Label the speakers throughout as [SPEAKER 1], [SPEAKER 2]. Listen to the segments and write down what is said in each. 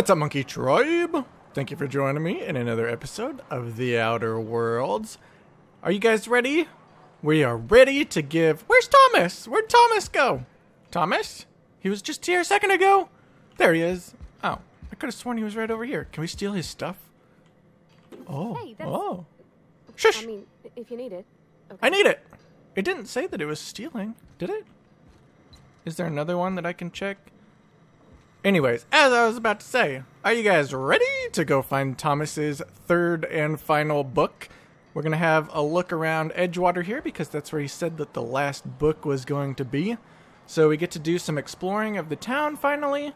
[SPEAKER 1] What's up, Monkey Tribe? Thank you for joining me in another episode of The Outer Worlds. Are you guys ready? We are ready to give... Where's Thomas? Where'd Thomas go? Thomas? He was just here a second ago. There he is. Oh, I could have sworn he was right over here. Can we steal his stuff? Oh.
[SPEAKER 2] Hey, that's...
[SPEAKER 1] Oh. Shush!
[SPEAKER 2] I mean, if you need it. Okay.
[SPEAKER 1] I need it! It didn't say that it was stealing, did it? Is there another one that I can check? Anyways, as I was about to say, are you guys ready to go find Thomas's third and final book? We're going to have a look around Edgewater here because that's where he said that the last book was going to be. So we get to do some exploring of the town finally.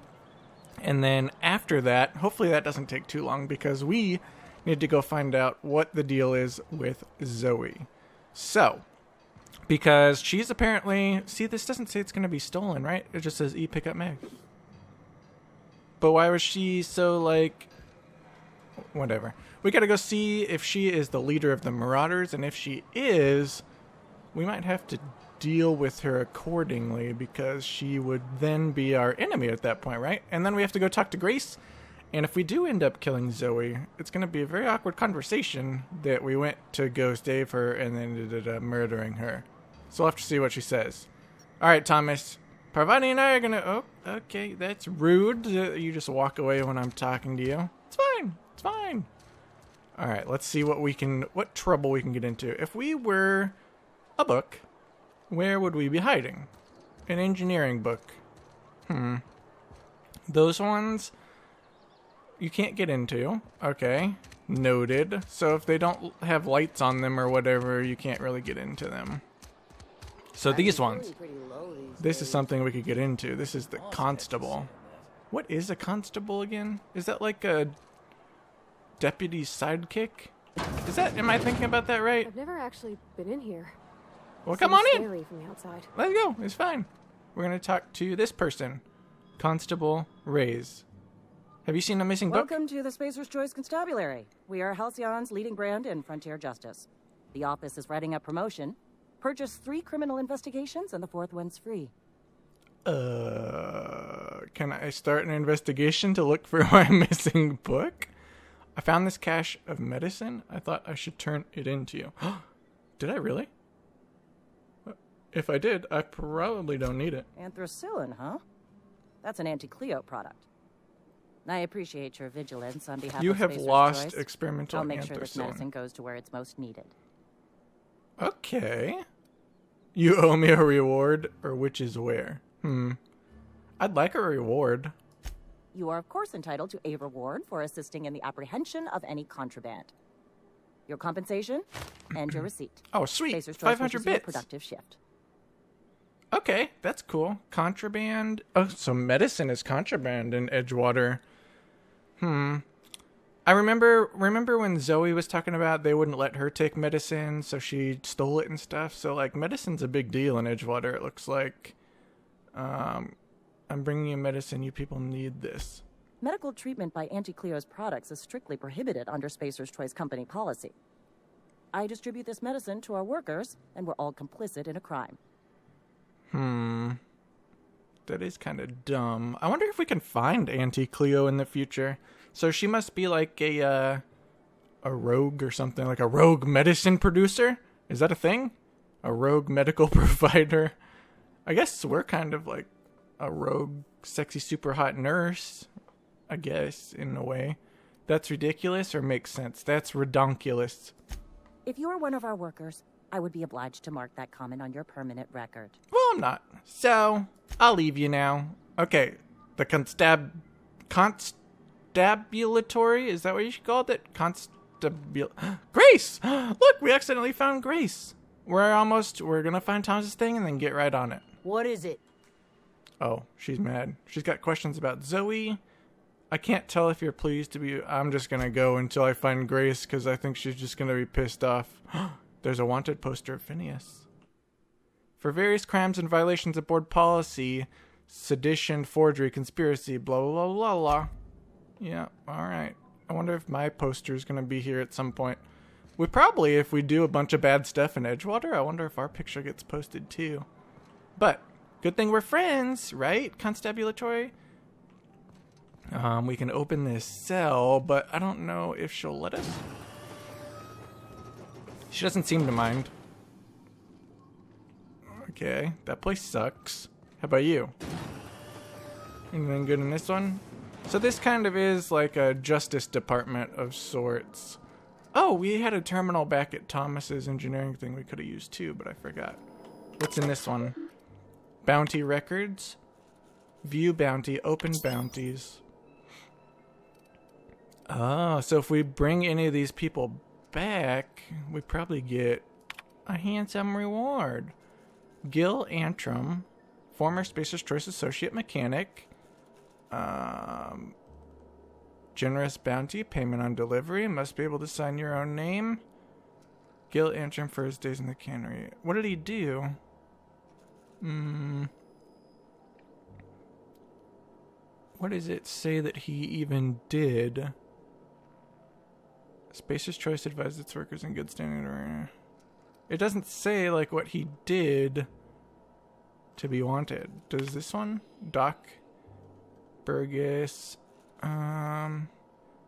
[SPEAKER 1] And then after that, hopefully that doesn't take too long because we need to go find out what the deal is with Zoe. So, because she's apparently... See, this doesn't say it's going to be stolen, right? It just says pick up Meg. But why was she so, like... Whatever. We gotta go see if she is the leader of the Marauders, and if she is, we might have to deal with her accordingly, because she would then be our enemy at that point, right? And then we have to go talk to Grace, and if we do end up killing Zoe, it's gonna be a very awkward conversation that we went to go save her and then ended up murdering her. So we'll have to see what she says. Alright, Thomas. Parvati and I are gonna... Oh, okay, that's rude. You just walk away when I'm talking to you. It's fine. It's fine. Alright, let's see what trouble we can get into. If we were a book, where would we be hiding? An engineering book. Those ones you can't get into. Okay, noted. So if they don't have lights on them or whatever, you can't really get into them. So these ones. This is something we could get into. This is the constable. What is a constable again? Is that like a deputy sidekick? Am I thinking about that right?
[SPEAKER 2] I've never actually been in here.
[SPEAKER 1] Well, come on in.
[SPEAKER 2] Scary from the outside.
[SPEAKER 1] Let's go. It's fine. We're going to talk to this person. Constable Reyes. Have you seen a missing book?
[SPEAKER 3] Welcome to the Spacer's Choice Constabulary. We are Halcyon's leading brand in frontier justice. The office is writing up promotion. Purchase 3 criminal investigations and the 4th one's free.
[SPEAKER 1] Can I start an investigation to look for my missing book? I found this cache of medicine. I thought I should turn it into you. Did I really? If I did, I probably don't need it.
[SPEAKER 3] Anthracillin, huh? That's an anti-Cleo product. I appreciate your vigilance on behalf
[SPEAKER 1] you
[SPEAKER 3] of
[SPEAKER 1] have
[SPEAKER 3] Spacer's
[SPEAKER 1] lost
[SPEAKER 3] Choice.
[SPEAKER 1] experimental
[SPEAKER 3] I'll make sure this
[SPEAKER 1] anthracillin.
[SPEAKER 3] medicine goes to where it's most needed.
[SPEAKER 1] Okay. You owe me a reward, or which is where? I'd like a reward.
[SPEAKER 3] You are, of course, entitled to a reward for assisting in the apprehension of any contraband. Your compensation and your receipt.
[SPEAKER 1] Oh, sweet.
[SPEAKER 3] Spacer's Choice
[SPEAKER 1] 500
[SPEAKER 3] wishes you a
[SPEAKER 1] bits.
[SPEAKER 3] productive shift.
[SPEAKER 1] Okay, that's cool. Contraband. Oh, so medicine is contraband in Edgewater. I remember when Zoe was talking about they wouldn't let her take medicine, so she stole it and stuff. So, like, medicine's a big deal in Edgewater, it looks like. I'm bringing you medicine. You people need this.
[SPEAKER 3] Medical treatment by Anti-Cleo's products is strictly prohibited under Spacer's Choice company policy. I distribute this medicine to our workers, and we're all complicit in a crime.
[SPEAKER 1] That is kind of dumb. I wonder if we can find Auntie Cleo in the future. So she must be like a rogue or something, like a rogue medicine producer? Is that a thing? A rogue medical provider? I guess we're kind of like a rogue, sexy, super hot nurse, I guess, in a way. That's ridiculous or makes sense? That's redonkulous.
[SPEAKER 3] If you are one of our workers, I would be obliged to mark that comment on your permanent record.
[SPEAKER 1] Well, I'm not. So, I'll leave you now. Okay, the constabulatory, is that what you called it? Grace! Look, we accidentally found Grace. We're gonna find Thomas's thing and then get right on it.
[SPEAKER 4] What is it?
[SPEAKER 1] Oh, she's mad. She's got questions about Zoe. I can't tell if you're pleased to be... I'm just gonna go until I find Grace, because I think she's just gonna be pissed off. There's a wanted poster of Phineas. For various crimes and violations of board policy, sedition, forgery, conspiracy, blah, blah, blah, blah, blah. Yeah, alright. I wonder if my poster's gonna be here at some point. We probably, if we do a bunch of bad stuff in Edgewater, I wonder if our picture gets posted too. But, good thing we're friends, right? Constabulatory? We can open this cell, but I don't know if she'll let us. She doesn't seem to mind. Okay, that place sucks. How about you? Anything good in this one? So this kind of is like a justice department of sorts. Oh, we had a terminal back at Thomas's engineering thing we could have used too, but I forgot. What's in this one? Bounty records. View bounty. Open bounties. Oh, so if we bring any of these people back, we probably get a handsome reward. Gil Antrim, former Spacer's Choice Associate Mechanic. Generous bounty, payment on delivery, must be able to sign your own name. Gil Antrim for his days in the cannery. What did he do? What does it say that he even did? Spacer's Choice advised its workers in good standing. It doesn't say like what he did to be wanted. Does this one? Doc Burgess.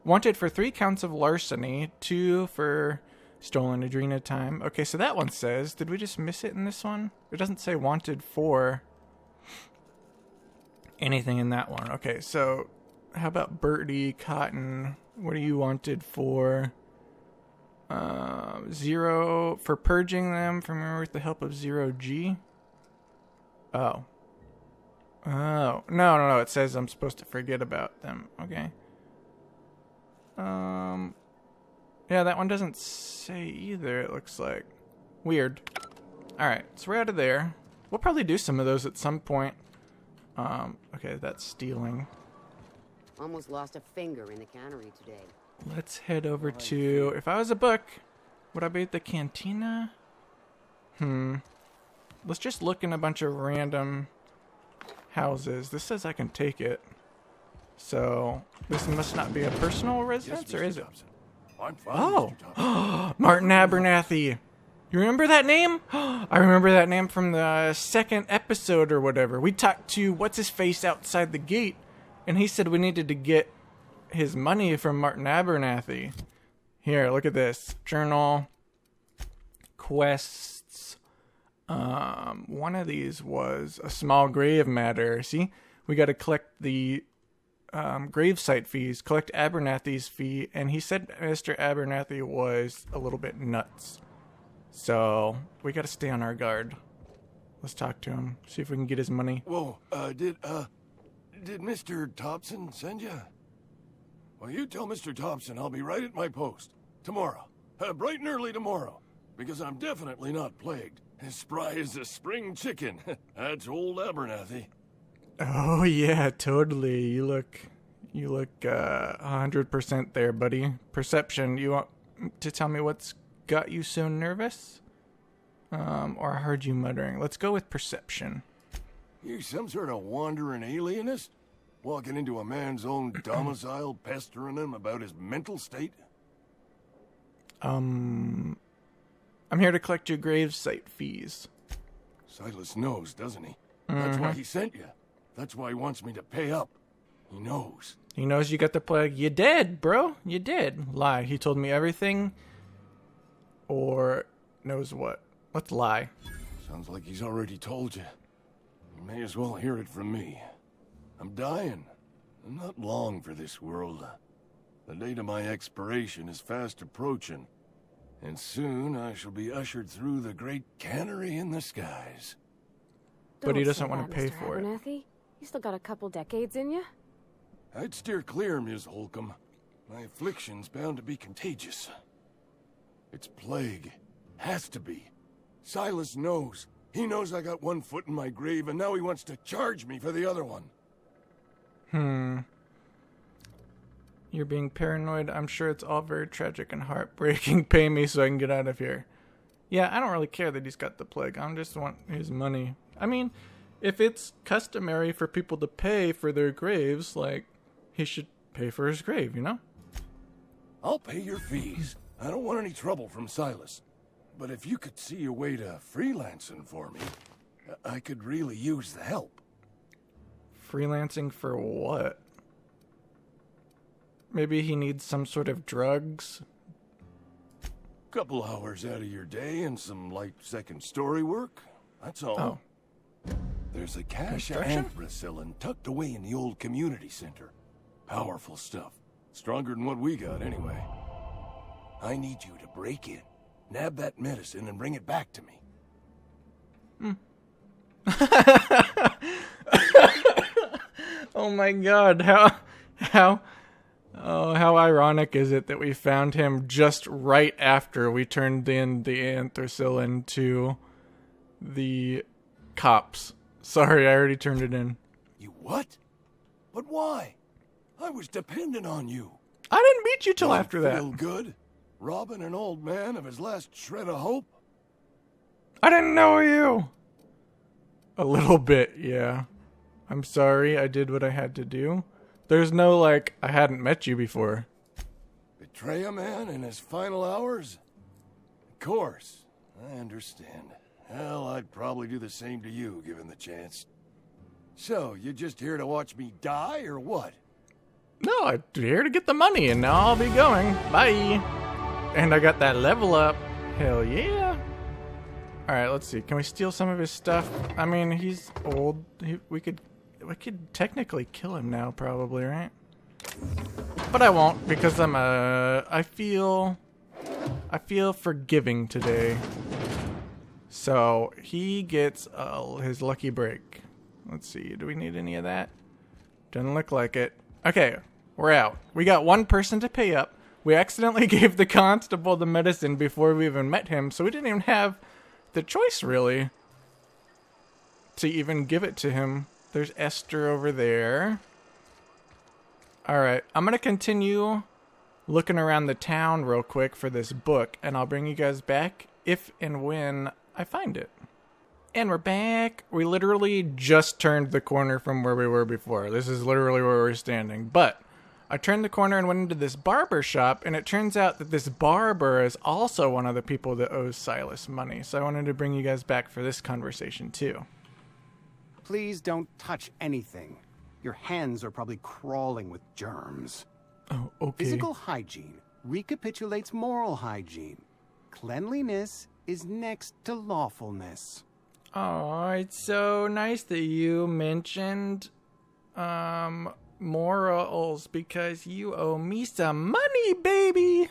[SPEAKER 1] Wanted for 3 counts of larceny, 2 for stolen adrena time. Okay, so that one says, did we just miss it in this one? It doesn't say wanted for anything in that one. Okay, so how about Bertie Cotton? What are you wanted for? 0 for purging them from with the help of 0G. Oh. Oh. No. It says I'm supposed to forget about them. Okay. Yeah, that one doesn't say either, it looks like. Weird. Alright, so we're out of there. We'll probably do some of those at some point. Okay, that's stealing.
[SPEAKER 4] Almost lost a finger in the cannery today.
[SPEAKER 1] Let's head over to... If I was a book, would I be at the cantina? Let's just look in a bunch of random houses. This says I can take it. So, this must not be a personal residence, or is it?
[SPEAKER 5] I'm fine,
[SPEAKER 1] Oh!
[SPEAKER 5] Mr. Thompson.
[SPEAKER 1] Martin Abernathy! You remember that name? I remember that name from the second episode or whatever. We talked to what's-his-face outside the gate, and he said we needed to get his money from Martin Abernathy. Here, look at this. Journal. Quests. One of these was a small grave matter. See? We got to collect the gravesite fees, collect Abernathy's fee, and he said Mr. Abernathy was a little bit nuts. So, we got to stay on our guard. Let's talk to him, see if we can get his money.
[SPEAKER 5] Whoa, did Mr. Thompson send you? Well, you tell Mr. Thompson I'll be right at my post. Tomorrow. Bright and early tomorrow. Because I'm definitely not plagued. As spry as a spring chicken. That's old Abernathy.
[SPEAKER 1] Oh yeah, totally. You look 100% there, buddy. Perception. You want to tell me what's got you so nervous? Or I heard you muttering. Let's go with perception.
[SPEAKER 5] You some sort of wandering alienist? Walking into a man's own domicile, pestering him about his mental state?
[SPEAKER 1] I'm here to collect your gravesite fees.
[SPEAKER 5] Silas knows, doesn't he? That's why he sent you. That's why he wants me to pay up. He knows.
[SPEAKER 1] He knows you got the plague. You did, bro. You did. Lie. He told me everything. Or knows what. Let's lie.
[SPEAKER 5] Sounds like he's already told you. You may as well hear it from me. I'm dying. I'm not long for this world. The date of my expiration is fast approaching. And soon I shall be ushered through the great cannery in the skies.
[SPEAKER 1] But he
[SPEAKER 2] Don't
[SPEAKER 1] doesn't
[SPEAKER 2] say
[SPEAKER 1] want to
[SPEAKER 2] that,
[SPEAKER 1] pay
[SPEAKER 2] Mr.
[SPEAKER 1] for it.
[SPEAKER 2] Abernathy. You still got a couple decades in you.
[SPEAKER 5] I'd steer clear, Ms. Holcomb. My affliction's bound to be contagious. It's plague. Has to be. Silas knows. He knows I got one foot in my grave, and now he wants to charge me for the other one.
[SPEAKER 1] You're being paranoid. I'm sure it's all very tragic and heartbreaking. Pay me so I can get out of here. Yeah, I don't really care that he's got the plague. I just want his money. I mean, if it's customary for people to pay for their graves, like, he should pay for his grave, you know?
[SPEAKER 5] I'll pay your fees. I don't want any trouble from Silas. But if you could see a way to freelancing for me, I could really use the help.
[SPEAKER 1] Freelancing for what? Maybe he needs some sort of drugs.
[SPEAKER 5] Couple hours out of your day and some light second story work. That's all.
[SPEAKER 1] Oh.
[SPEAKER 5] There's a cache of
[SPEAKER 1] Construction?
[SPEAKER 5] anthracillin tucked away in the old community center. Powerful stuff. Stronger than what we got, anyway. I need you to break in, nab that medicine, and bring it back to me.
[SPEAKER 1] Oh my god, how ironic is it that we found him just right after we turned in the anthracillin to the cops. Sorry, I already turned it in.
[SPEAKER 5] You what? But why? I was dependent on you.
[SPEAKER 1] I didn't meet you till
[SPEAKER 5] Doesn't
[SPEAKER 1] after that.
[SPEAKER 5] feel good? Robbing an old man of his last shred of hope?
[SPEAKER 1] I didn't know you. A little bit, yeah. I'm sorry, I did what I had to do. There's no, like, I hadn't met you before.
[SPEAKER 5] Betray a man in his final hours? Of course. I understand. Hell, I'd probably do the same to you, given the chance. So, you just here to watch me die, or what?
[SPEAKER 1] No, I'm here to get the money, and now I'll be going. Bye. And I got that level up. Hell yeah. Alright, let's see. Can we steal some of his stuff? I mean, he's old. We could technically kill him now, probably, right? But I won't, because I feel forgiving today. So, he gets his lucky break. Let's see. Do we need any of that? Doesn't look like it. Okay, we're out. We got one person to pay up. We accidentally gave the constable the medicine before we even met him, so we didn't even have the choice, really, to even give it to him. There's Esther over there. Alright, I'm going to continue looking around the town real quick for this book, and I'll bring you guys back if and when I find it. And we're back. We literally just turned the corner from where we were before. This is literally where we're standing. But I turned the corner and went into this barber shop, and it turns out that this barber is also one of the people that owes Silas money. So I wanted to bring you guys back for this conversation too.
[SPEAKER 6] Please don't touch anything. Your hands are probably crawling with germs.
[SPEAKER 1] Oh, okay.
[SPEAKER 6] Physical hygiene recapitulates moral hygiene. Cleanliness is next to lawfulness.
[SPEAKER 1] Oh, it's so nice that you mentioned morals, because you owe me some money, baby.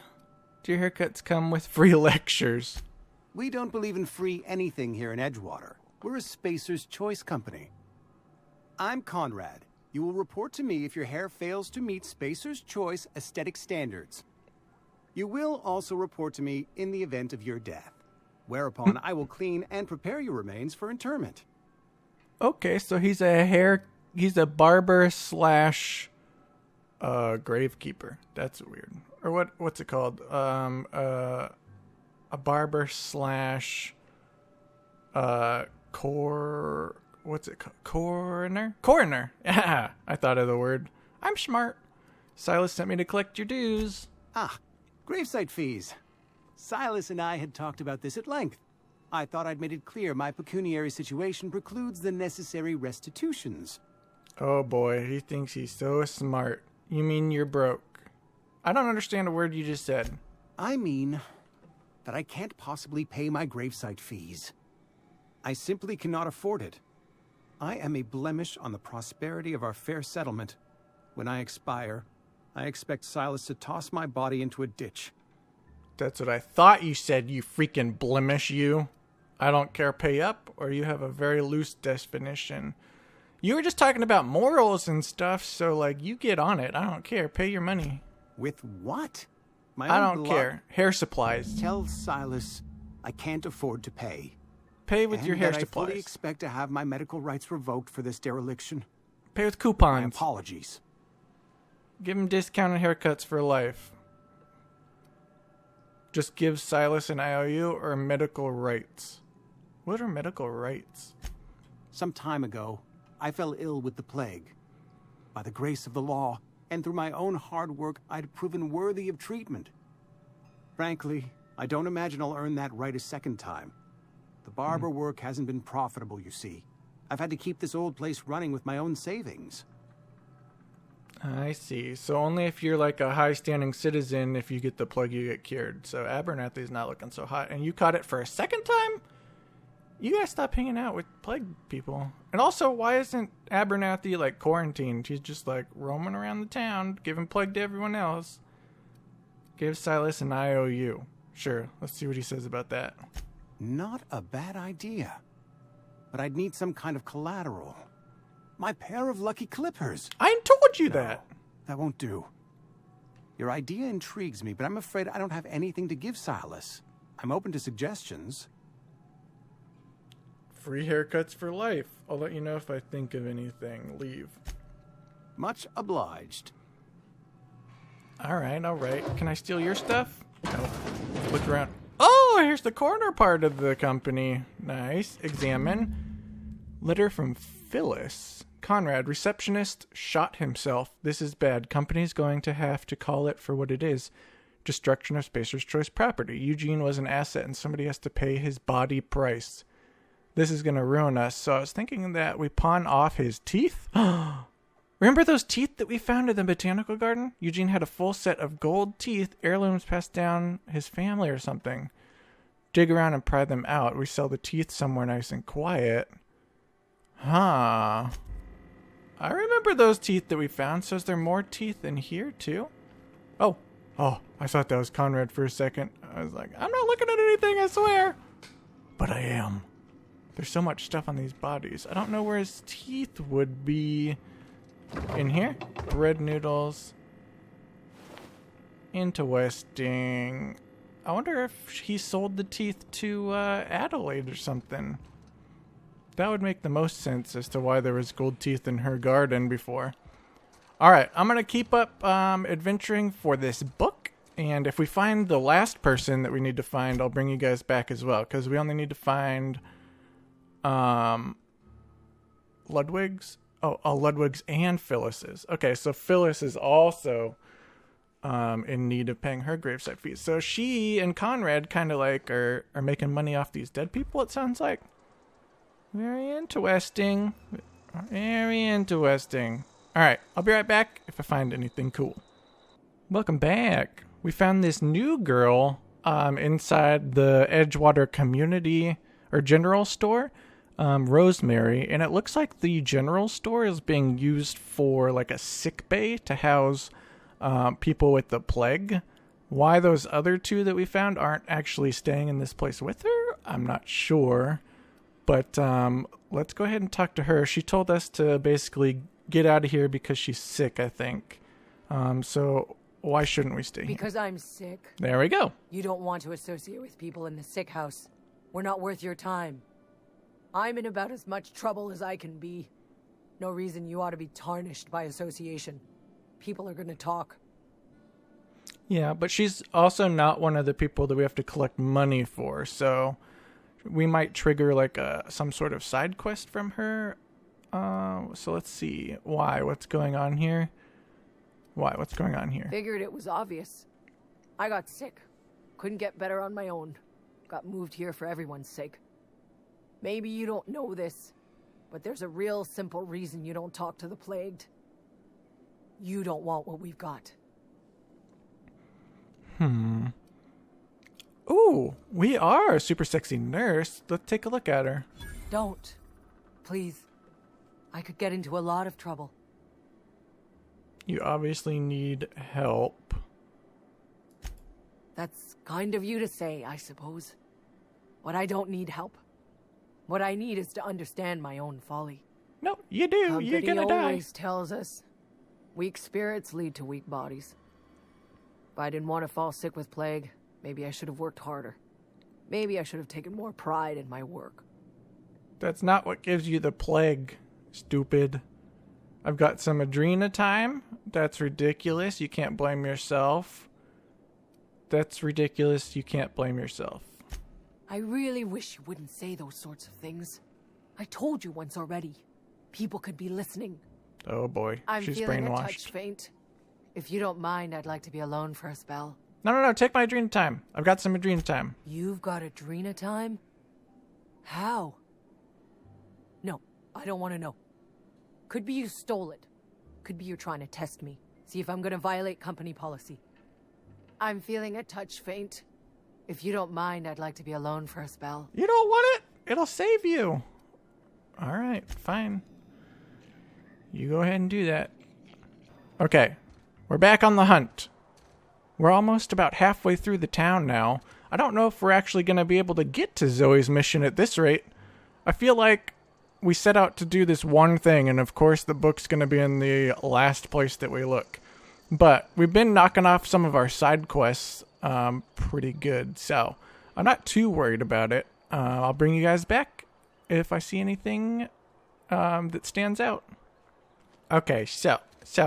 [SPEAKER 1] Do your haircuts come with free lectures?
[SPEAKER 6] We don't believe in free anything here in Edgewater. We're a Spacer's Choice company. I'm Conrad. You will report to me if your hair fails to meet Spacer's Choice aesthetic standards. You will also report to me in the event of your death, whereupon I will clean and prepare your remains for interment.
[SPEAKER 1] Okay, so he's a barber slash gravekeeper. That's weird. Or what's it called? A barber slash what's it called? Coroner. Yeah, I thought of the word. I'm smart. Silas sent me to collect your dues.
[SPEAKER 6] Ah, gravesite fees. Silas and I had talked about this at length. I thought I'd made it clear my pecuniary situation precludes the necessary restitutions.
[SPEAKER 1] Oh boy, he thinks he's so smart. You mean you're broke? I don't understand a word you just said.
[SPEAKER 6] I mean that I can't possibly pay my gravesite fees. I simply cannot afford it. I am a blemish on the prosperity of our fair settlement. When I expire, I expect Silas to toss my body into a ditch.
[SPEAKER 1] That's what I thought you said, you freaking blemish, you. I don't care, pay up, or you have a very loose definition. You were just talking about morals and stuff, so, like, you get on it. I don't care, pay your money.
[SPEAKER 6] With what?
[SPEAKER 1] I don't care. Hair supplies.
[SPEAKER 6] Tell Silas I can't afford to pay.
[SPEAKER 1] Pay with
[SPEAKER 6] and
[SPEAKER 1] your hair
[SPEAKER 6] that
[SPEAKER 1] supplies.
[SPEAKER 6] I fully expect to have my medical rights revoked for this dereliction.
[SPEAKER 1] Pay with
[SPEAKER 6] My
[SPEAKER 1] coupons.
[SPEAKER 6] apologies.
[SPEAKER 1] Give him discounted haircuts for life. Just give Silas an IOU or medical rights. What are medical rights?
[SPEAKER 6] Some time ago, I fell ill with the plague. By the grace of the law, and through my own hard work, I'd proven worthy of treatment. Frankly, I don't imagine I'll earn that right a second time. The barber work hasn't been profitable, you see. I've had to keep this old place running with my own savings.
[SPEAKER 1] I see. So only if you're like a high-standing citizen, if you get the plague, you get cured. So Abernathy's not looking so hot. And you caught it for a second time? You guys stop hanging out with plague people. And also, why isn't Abernathy like quarantined? She's just like roaming around the town, giving plague to everyone else. Give Silas an IOU. Sure, let's see what he says about that.
[SPEAKER 6] Not a bad idea. But I'd need some kind of collateral. My pair of lucky clippers.
[SPEAKER 1] I told you
[SPEAKER 6] No,
[SPEAKER 1] that.
[SPEAKER 6] That won't do. Your idea intrigues me, but I'm afraid I don't have anything to give Silas. I'm open to suggestions.
[SPEAKER 1] Free haircuts for life. I'll let you know if I think of anything. Leave.
[SPEAKER 6] Much obliged.
[SPEAKER 1] All right. Can I steal your stuff? No. Look around. Oh, here's the corner part of the company. Nice. Examine. Letter from Phyllis. Conrad, receptionist, shot himself. This is bad. Company's going to have to call it for what it is. Destruction of Spacer's Choice property. Eugene was an asset and somebody has to pay his body price. This is going to ruin us. So I was thinking that we pawn off his teeth. Remember those teeth that we found in the botanical garden? Eugene had a full set of gold teeth, heirlooms passed down his family or something. Dig around and pry them out. We sell the teeth somewhere nice and quiet. Huh. I remember those teeth that we found. So is there more teeth in here too? Oh, I thought that was Conrad for a second. I was like, I'm not looking at anything, I swear. But I am. There's so much stuff on these bodies. I don't know where his teeth would be. In here? Bread noodles. Interesting. I wonder if he sold the teeth to Adelaide or something. That would make the most sense as to why there was gold teeth in her garden before. Alright, I'm going to keep up adventuring for this book. And if we find the last person that we need to find, I'll bring you guys back as well. Because we only need to find Ludwig's. Ludwig's and Phyllis's. Okay, so Phyllis is also in need of paying her gravesite fees. So she and Conrad kind of like are making money off these dead people, it sounds like. Very interesting. Very interesting. Alright, I'll be right back if I find anything cool. Welcome back. We found this new girl inside the Edgewater community or general store. Rosemary, and it looks like the general store is being used for like a sick bay to house people with the plague. Why those other two that we found aren't actually staying in this place with her, I'm not sure. But let's go ahead and talk to her. She told us to basically get out of here because she's sick, I think. So why shouldn't we stay here?
[SPEAKER 7] Because I'm sick.
[SPEAKER 1] There we go.
[SPEAKER 7] You don't want to associate with people in the sick house. We're not worth your time. I'm in about as much trouble as I can be. No reason you ought to be tarnished by association. People are going to talk.
[SPEAKER 1] Yeah, but she's also not one of the people that we have to collect money for, so we might trigger like some sort of side quest from her. So let's see. Why? What's going on here? What's going on here?
[SPEAKER 7] Figured it was obvious. I got sick. Couldn't get better on my own. Got moved here for everyone's sake. Maybe you don't know this, but there's a real simple reason you don't talk to the plagued. You don't want what we've got.
[SPEAKER 1] Ooh, we are a super sexy nurse. Let's take a look at her.
[SPEAKER 7] Don't. Please. I could get into a lot of trouble.
[SPEAKER 1] You obviously need help.
[SPEAKER 7] That's kind of you to say, I suppose. But I don't need help. What I need is to understand my own folly.
[SPEAKER 1] No, you do.
[SPEAKER 7] How
[SPEAKER 1] You're
[SPEAKER 7] Biddy
[SPEAKER 1] gonna die.
[SPEAKER 7] always tells us, weak spirits lead to weak bodies. If I didn't want to fall sick with plague, maybe I should have worked harder. Maybe I should have taken more pride in my work.
[SPEAKER 1] That's not what gives you the plague, stupid. I've got some Adrena time. That's ridiculous. You can't blame yourself. That's ridiculous. You can't blame yourself.
[SPEAKER 7] I really wish you wouldn't say those sorts of things. I told you once already. People could be listening.
[SPEAKER 1] Oh boy,
[SPEAKER 7] I'm
[SPEAKER 1] she's
[SPEAKER 7] feeling
[SPEAKER 1] brainwashed.
[SPEAKER 7] a touch faint. If you don't mind, I'd like to be alone for a spell.
[SPEAKER 1] No, take my Adrena time. I've got some Adrena time.
[SPEAKER 7] You've got Adrena time? How? No, I don't want to know. Could be you stole it. Could be you're trying to test me. See if I'm gonna violate company policy. I'm feeling a touch faint. If you don't mind, I'd like to be alone for a spell.
[SPEAKER 1] You don't want it? It'll save you. All right, fine. You go ahead and do that. Okay, we're back on the hunt. We're almost about halfway through the town now. I don't know if we're actually going to be able to get to Zoe's mission at this rate. I feel like we set out to do this one thing, and of course the book's going to be in the last place that we look. But we've been knocking off some of our side quests pretty good, so I'm not too worried about it. I'll bring you guys back if I see anything that stands out. Okay, so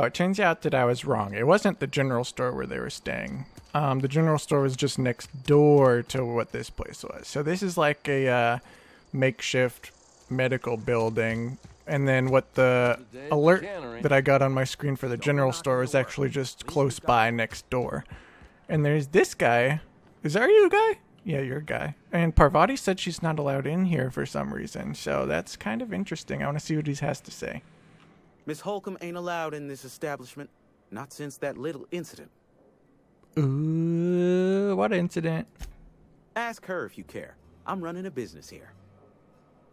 [SPEAKER 1] it turns out that I was wrong. It wasn't the general store where they were staying. The general store was just next door to what this place was. So this is like a makeshift medical building. And then what the alert that I got on my screen for the general store is actually just close by next door. And there's this guy. Is that you, guy? Yeah, you're a guy. And Parvati said she's not allowed in here for some reason. So that's kind of interesting. I want to see what he has to say.
[SPEAKER 8] Miss Holcomb ain't allowed in this establishment. Not since that little incident.
[SPEAKER 1] Ooh, what incident?
[SPEAKER 8] Ask her if you care. I'm running a business here.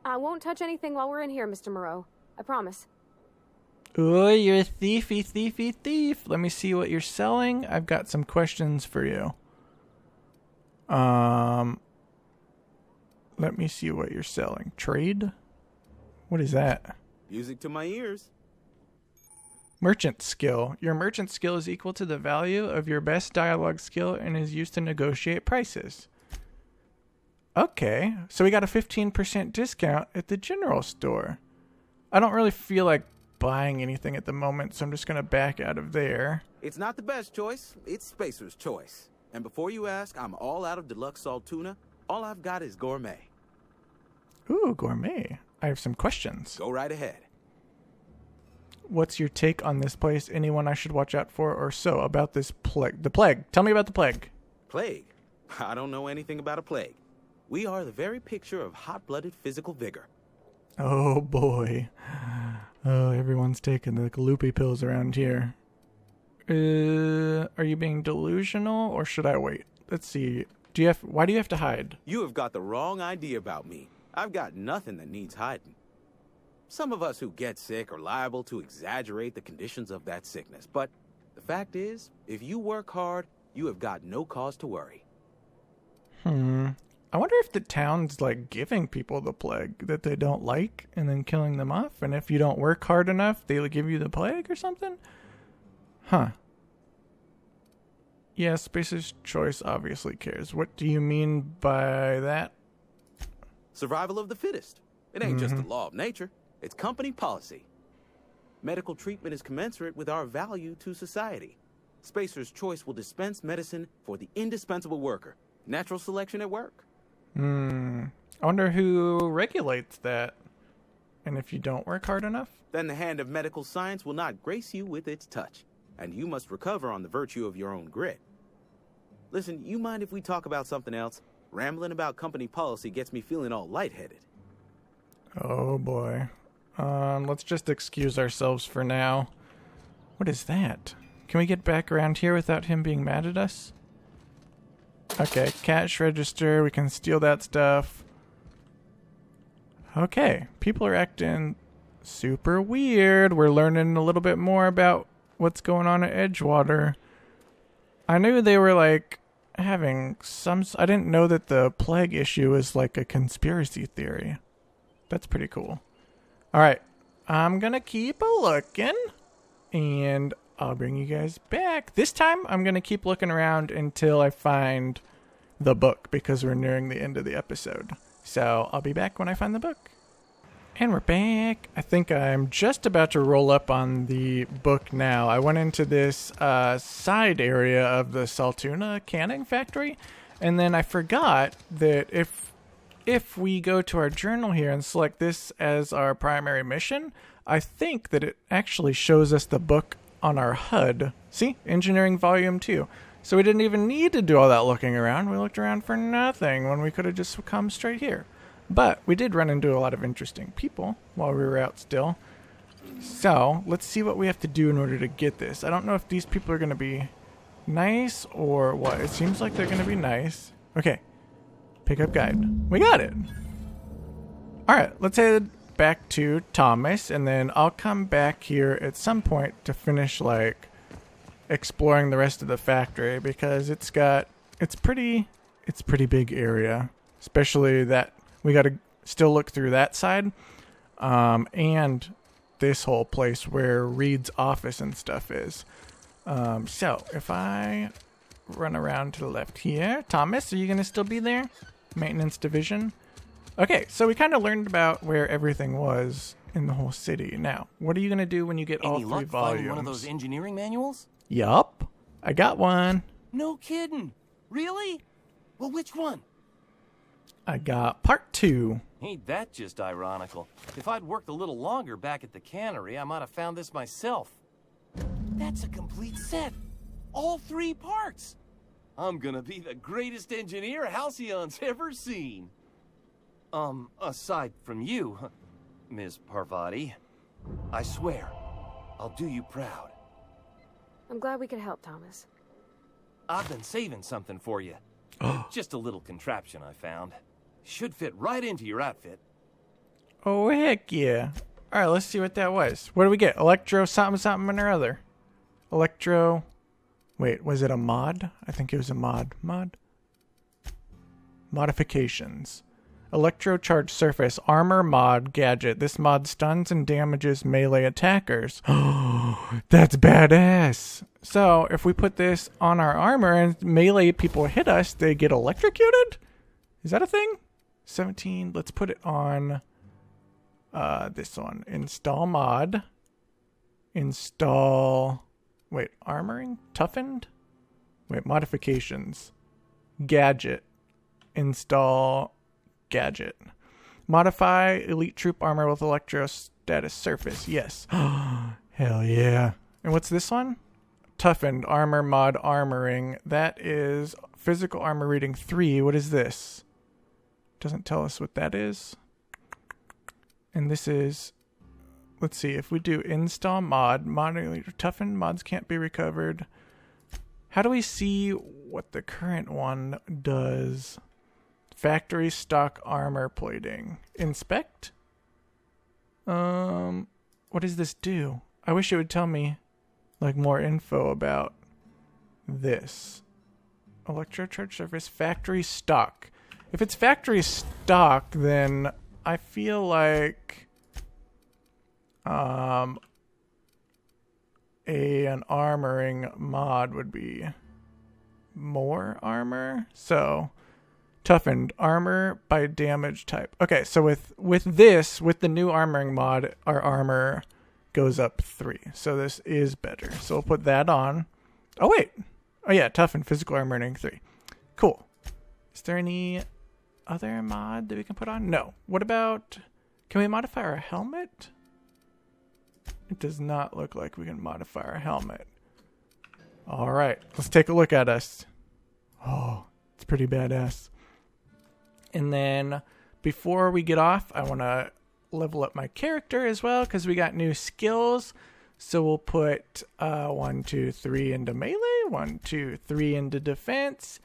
[SPEAKER 2] I won't touch anything while we're in here, Mr. Moreau. I promise.
[SPEAKER 1] Ooh, you're a thief. Let me see what you're selling. I've got some questions for you. Let me see what you're selling. Trade? What is that?
[SPEAKER 8] Music to my ears.
[SPEAKER 1] Merchant skill. Your merchant skill is equal to the value of your best dialogue skill and is used to negotiate prices. Okay, so we got a 15% discount at the general store. I don't really feel like buying anything at the moment, so I'm just going to back out of there.
[SPEAKER 8] It's not the best choice. It's Spacer's choice. And before you ask, I'm all out of deluxe salt tuna. All I've got is gourmet.
[SPEAKER 1] Ooh, gourmet. I have some questions.
[SPEAKER 8] Go right ahead.
[SPEAKER 1] What's your take on this place? Anyone I should watch out for or so about this plague? The plague. Tell me about the plague.
[SPEAKER 8] Plague? I don't know anything about a plague. We are the very picture of hot-blooded physical vigor.
[SPEAKER 1] Oh, boy. Oh, everyone's taking the loopy pills around here. Are you being delusional or should I wait? Let's see. Why do you have to hide?
[SPEAKER 8] You have got the wrong idea about me. I've got nothing that needs hiding. Some of us who get sick are liable to exaggerate the conditions of that sickness. But the fact is, if you work hard, you have got no cause to worry.
[SPEAKER 1] I wonder if the town's like giving people the plague that they don't like and then killing them off. And if you don't work hard enough, they'll give you the plague or something? Huh. Yeah, Spacer's Choice obviously cares. What do you mean by that?
[SPEAKER 8] Survival of the fittest. It ain't just the law of nature. It's company policy. Medical treatment is commensurate with our value to society. Spacer's Choice will dispense medicine for the indispensable worker. Natural selection at work.
[SPEAKER 1] I wonder who regulates that. And if you don't work hard enough?
[SPEAKER 8] Then the hand of medical science will not grace you with its touch. And you must recover on the virtue of your own grit. Listen, you mind if we talk about something else? Rambling about company policy gets me feeling all lightheaded.
[SPEAKER 1] Oh boy. Let's just excuse ourselves for now. What is that? Can we get back around here without him being mad at us? Okay, cash register. We can steal that stuff. Okay, people are acting super weird. We're learning a little bit more about what's going on at Edgewater. I knew they were like having some... I didn't know that the plague issue is like a conspiracy theory. That's pretty cool. Alright, I'm gonna keep a looking and I'll bring you guys back. This time I'm gonna keep looking around until I find the book because we're nearing the end of the episode. So I'll be back when I find the book. And we're back. I think I'm just about to roll up on the book now. I went into this side area of the Saltuna canning factory, and then I forgot that if we go to our journal here and select this as our primary mission, I think that it actually shows us the book on our HUD. See? Engineering Volume 2. So we didn't even need to do all that looking around. We looked around for nothing when we could have just come straight here. But we did run into a lot of interesting people while we were out still. So, let's see what we have to do in order to get this. I don't know if these people are going to be nice or what. It seems like they're going to be nice. Okay. Pick up guide. We got it. Alright, let's head back to Thomas, and then I'll come back here at some point to finish, like, exploring the rest of the factory, because it's pretty big area. Especially that we got to still look through that side. And this whole place where Reed's office and stuff is. So, if I run around to the left here. Thomas, are you going to still be there? Maintenance division. Okay, so we kind of learned about where everything was in the whole city. Now, what are you going to do when you get all 3 volumes?
[SPEAKER 9] One of those engineering manuals?
[SPEAKER 1] Yup. I got one.
[SPEAKER 9] No kidding. Really? Well, which one?
[SPEAKER 1] I got part 2.
[SPEAKER 9] Ain't that just ironical? If I'd worked a little longer back at the cannery, I might have found this myself. That's a complete set. All 3 parts. I'm gonna be the greatest engineer Halcyon's ever seen. Aside from you, Ms. Parvati, I swear, I'll do you proud.
[SPEAKER 2] I'm glad we could help, Thomas.
[SPEAKER 9] I've been saving something for you. Just a little contraption I found. Should fit right into your outfit.
[SPEAKER 1] Oh, heck yeah. Alright, let's see what that was. What do we get? Electro something something or other. Electro... Wait, was it a mod? I think it was a mod. Modifications. Electrocharged surface armor mod gadget. This mod stuns and damages melee attackers. Oh, that's badass. So, if we put this on our armor and melee people hit us, they get electrocuted? Is that a thing? 17. Let's put it on this one. Install mod. Install... Wait, armoring? Toughened? Wait, modifications. Gadget. Install gadget. Modify elite troop armor with electrostatic surface. Yes. Hell yeah. And what's this one? Toughened armor mod armoring. That is physical armor reading 3. What is this? Doesn't tell us what that is. And this is... Let's see, if we do install mod, toughened mods can't be recovered. How do we see what the current one does? Factory stock armor plating. Inspect? What does this do? I wish it would tell me, like, more info about this. Electrocharge surface, factory stock. If it's factory stock, then I feel like... an armoring mod would be more armor. So toughened armor by damage type. Okay, so with the new armoring mod, our armor goes up 3. So this is better. So we'll put that on. Oh wait. Oh yeah, toughened physical armor rating 3. Cool. Is there any other mod that we can put on? No. What about, can we modify our helmet? It does not look like we can modify our helmet. Alright, let's take a look at us. Oh, it's pretty badass. And then, before we get off, I want to level up my character as well, because we got new skills. So we'll put 1, 2, 3 into melee, 1, 2, 3 into defense,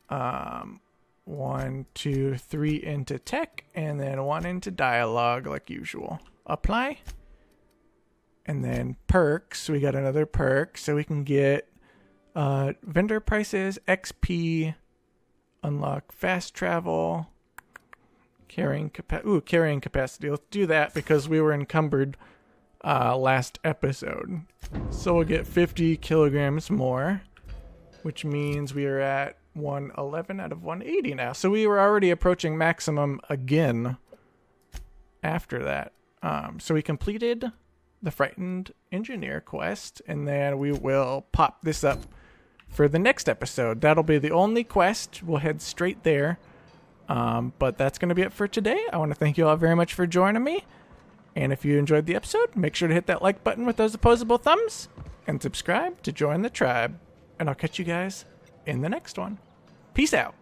[SPEAKER 1] 1, 2, 3 into tech, and then 1 into dialogue like usual. Apply. And then perks, we got another perk, so we can get vendor prices, XP, unlock fast travel, carrying capacity. Let's do that because we were encumbered last episode. So we'll get 50 kilograms more, which means we are at 111 out of 180 now. So we were already approaching maximum again after that. So we completed the Frightened Engineer quest, and then we will pop this up for the next episode. That'll be the only quest. We'll head straight there. But that's going to be it for today. I want to thank you all very much for joining me. And if you enjoyed the episode, make sure to hit that like button with those opposable thumbs and subscribe to join the tribe. And I'll catch you guys in the next one. Peace out.